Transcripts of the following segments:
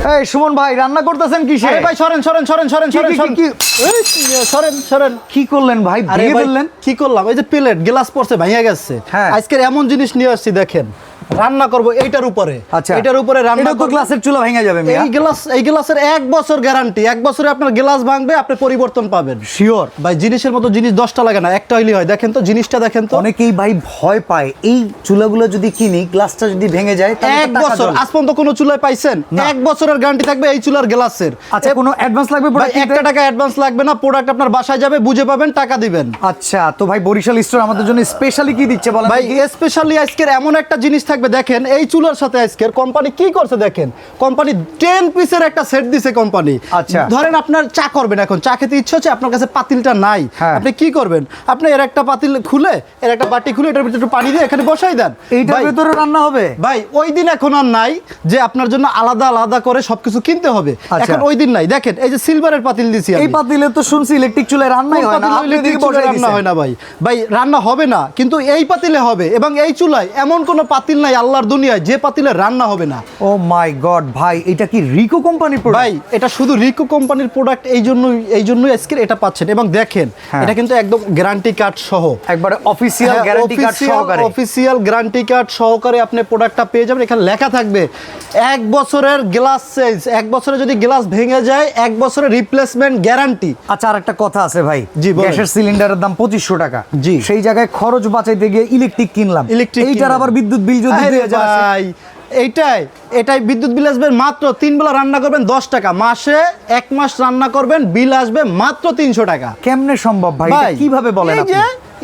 এই সুমন ভাই রান্না করতেছেন কিসে? আরে ভাই সরেন সরেন সরেন সরেন সরেন সরেন সরেন সরেন। কি করলেন ভাই? আরে ভেঙে ভাই, ফেললেন? কি করলাম? এই যে প্লেট গ্লাস পড়ছে ভাঙিয়া গেছে। হ্যাঁ। আজকের এমন জিনিস নিয়ে আসছি দেখেন, রান্না করব এইটার উপরে। আচ্ছা, এটার উপরে রান্না এটা তো করব। গ্লাসের চুলা ভেঙে যাবে মিয়া। এই গ্লাসের 1 বছর গ্যারান্টি। 1 বছরে আপনার গ্লাস ভাঙবে, আপনি পরিবর্তন পাবেন শিওর ভাই। জিনিসের মতো জিনিস 10টা লাগে না, একটা হইলেই হয়। দেখেন তো জিনিসটা দেখেন তো। অনেকেই ভাই ভয় পায় এই চুলাগুলো যদি কিনি গ্লাসটা যদি ভেঙে যায় তাহলে 1 বছর আজ পর্যন্ত কোনো চুলায় পাইছেন? 1 বছরের গ্যারান্টি থাকবে এই চুলার গ্লাসের। আচ্ছা, কোনো অ্যাডভান্স লাগবে ভাই প্রোডাক্ট? 1 টাকা অ্যাডভান্স লাগবে না, প্রোডাক্ট আপনার বাসায় যাবে, বুঝে পাবেন, টাকা দিবেন। আচ্ছা, তো ভাই বরিশাল স্টোর আমাদের জন্য স্পেশালি কি দিচ্ছে বলেন ভাই স্পেশালি আজকের এমন একটা জিনিস থাকবে দেখেন, এই চুলার সাথে আজকের কোম্পানি কি করছে দেখেন। কোম্পানি 10 পিসের একটা সেট দিছে কোম্পানি। আচ্ছা, ধরেন আপনার চা করবেন, এখন চা খেতে ইচ্ছে হচ্ছে, আপনার কাছে পাতিলটা নাই, হ্যাঁ। আপনি কি করবেন? আপনি এর একটা পাতিল খুলে, এর একটা বাটি খুলে, এটার ভিতরে একটু পানি দিয়ে এখানে বসাই দেন। এইটার ভাই, ভিতরে রান্না হবে? ভাই ওই দিন এখন আর নাই যে আপনার জন্য আলাদা আলাদা করে সবকিছু কিনতে হবে। আচ্ছা। এখন ওই দিন নাই। দেখেন এই যে সিলভারের পাতিল দিছি আমি। এই পাতিলে তো শুনছি ইলেকট্রিক চুলায় রান্নাই হয় না, আপনি এদিকে বসাই রান্না দিছেন। হয় না ভাই। ভাই রান্না হবে না, কিন্তু এই পাতিলে হবে। এবং এই চুলায় এমন কোনো পাতিল নাই আল্লাহর দুনিয়ায় যে পাতিলে রান্না হবে না। ও মাই গড ভাই, এটা কি রিকো কোম্পানির প্রোডাক্ট? ভাই এটা শুধু রিকো কোম্পানির প্রোডাক্ট, এই জন্যই আজকে এটা পাচ্ছেন। এবং দেখেন হ্যাঁ। এটা কিন্তু একদম গ্যারান্টি কার্ড সহ, একবারে অফিশিয়াল গ্যারান্টি কার্ড সহকারে। অফিশিয়াল গ্যারান্টি কার্ড সহকারে আপনি প্রোডাক্টটা পেয়ে যাবেন। এখানে লেখা থাকবে 1 বছরের গ্লাস চেঞ্জ, 1 বছরে যদি গ্লাস ভেঙে যায় 1 বছরের রিপ্লেসমেন্ট গ্যারান্টি। আচ্ছা, আর একটা কথা আছে ভাই, জি, বলেন। গ্যাসের সিলিন্ডারের দাম 2500 টাকা। জি। সেই জায়গায় খরচ বাঁচাইতে গিয়ে ইলেকট্রিক কিনলাম, এইটার আবার বিদ্যুৎ বিল যদি আরে 2000 আসে। ভাই এটাই বিদ্যুৎ বিল আসবে মাত্র 3 বেলা রান্না করবেন 10 টাকা, মাসে 1 মাস রান্না করবেন বিল আসবে মাত্র 300 টাকা। কেমনে সম্ভব ভাই? এটা কিভাবে বলেন এই আপনি? যে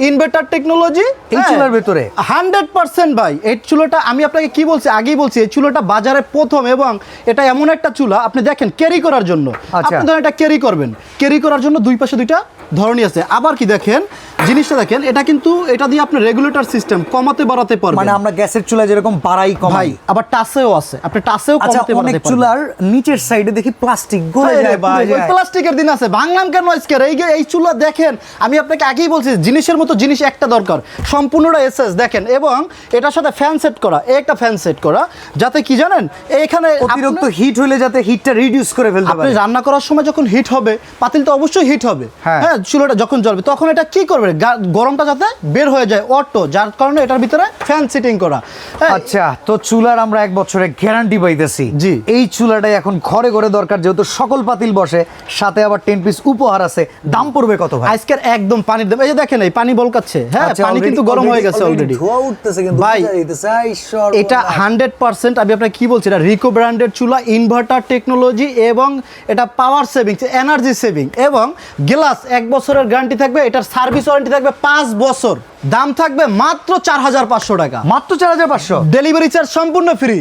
ইনভার্টার টেকনোলজি এই চুলার ভেতরে 100% ভাই। এই চুলাটা আমি আপনাকে কি বলছি, আগেই বলছি, এই চুলাটা বাজারে প্রথম। এবং এটা এমন একটা চুলা আপনি দেখেন ক্যারি করার জন্য। আচ্ছা। আপনি ধরেন এটা ক্যারি করবেন, ক্যারি করার জন্য দুই পাশে দুইটা ধরনই আছে। আবার কি দেখেন জিনিসটা দেখেন, এটা কিন্তু এটা দিয়ে আপনি রেগুলেটর সিস্টেম কমাতে বাড়াতে পারবেন। মানে আমরা গ্যাসের চুলা যেরকম বাড়াই কমাই, ভাই আবার টাসেও আছে, আপনি টাসেও আচ্ছা, কমাতে অনেক বাড়াতে পারবেন। চুলার নিচের সাইডে দেখি প্লাস্টিক গলে যায় ভাই পুড়ে ওই যায়। প্লাস্টিকের দিন আছে, ভাঙলাম কেন আজকের? এই চুলা দেখেন, আমি আপনাকে আগেই বলছি জিনিসের মতো জিনিস একটা দরকার, সম্পূর্ণটা এসএস দেখেন। এবং এটার সাথে ফ্যান সেট করা, একটা ফ্যান সেট করা, যাতে কি জানেন এখানে অতিরিক্ত হিট হলে যাতে হিটটা রিডিউস করে ফেলতে আপনি পারে। রান্না করার সময় যখন হিট হবে, পাতিল তো অবশ্যই হিট হবে, হ্যাঁ। হ্যাঁ, চুলাটা যখন জ্বলবে তখন এটা কি করবে, গরমটা যাতে বের হয়ে যায় অটো, যার কারণে এটার ভিতরে ফ্যান সেটিং করা। হ্যাঁ। আচ্ছা, তো চুলার আমরা 1 বছরের গ্যারান্টি পাইতেছি। জি। এই চুলাটাই এখন ঘরে ঘরে দরকার, যেহেতু সকল পাতিল বসে, সাথে আবার 10 পিস উপহার আছে। দাম পড়বে কত ভাই? আজকের একদম পানির দাম, এই যে দেখেন এই পানি বলকাচ্ছে, হ্যাঁ, আচ্ছা, পানি কিন্তু গরম হয়ে গেছে অলরেডি, ধোয়া উঠতেছে কিন্তু ভাই। বোঝা যাইতেছে, আই সর্বনাশ। এটা 100% আমি আপনাকে কি বলছি, এটা রিকো ব্র্যান্ডের চুলা, ইনভার্টার টেকনোলজি, এবং এটা পাওয়ার সেভিং, এনার্জি সেভিং, এবং গ্লাস 1 বছরের গ্যারান্টি থাকবে। এটার সার্ভিস ওয়ারেন্টি থাকবে 5 বছর। দাম থাকবে মাত্র 4500 টাকা। মাত্র 4500? ডেলিভারি চার্জ সম্পূর্ণ ফ্রি।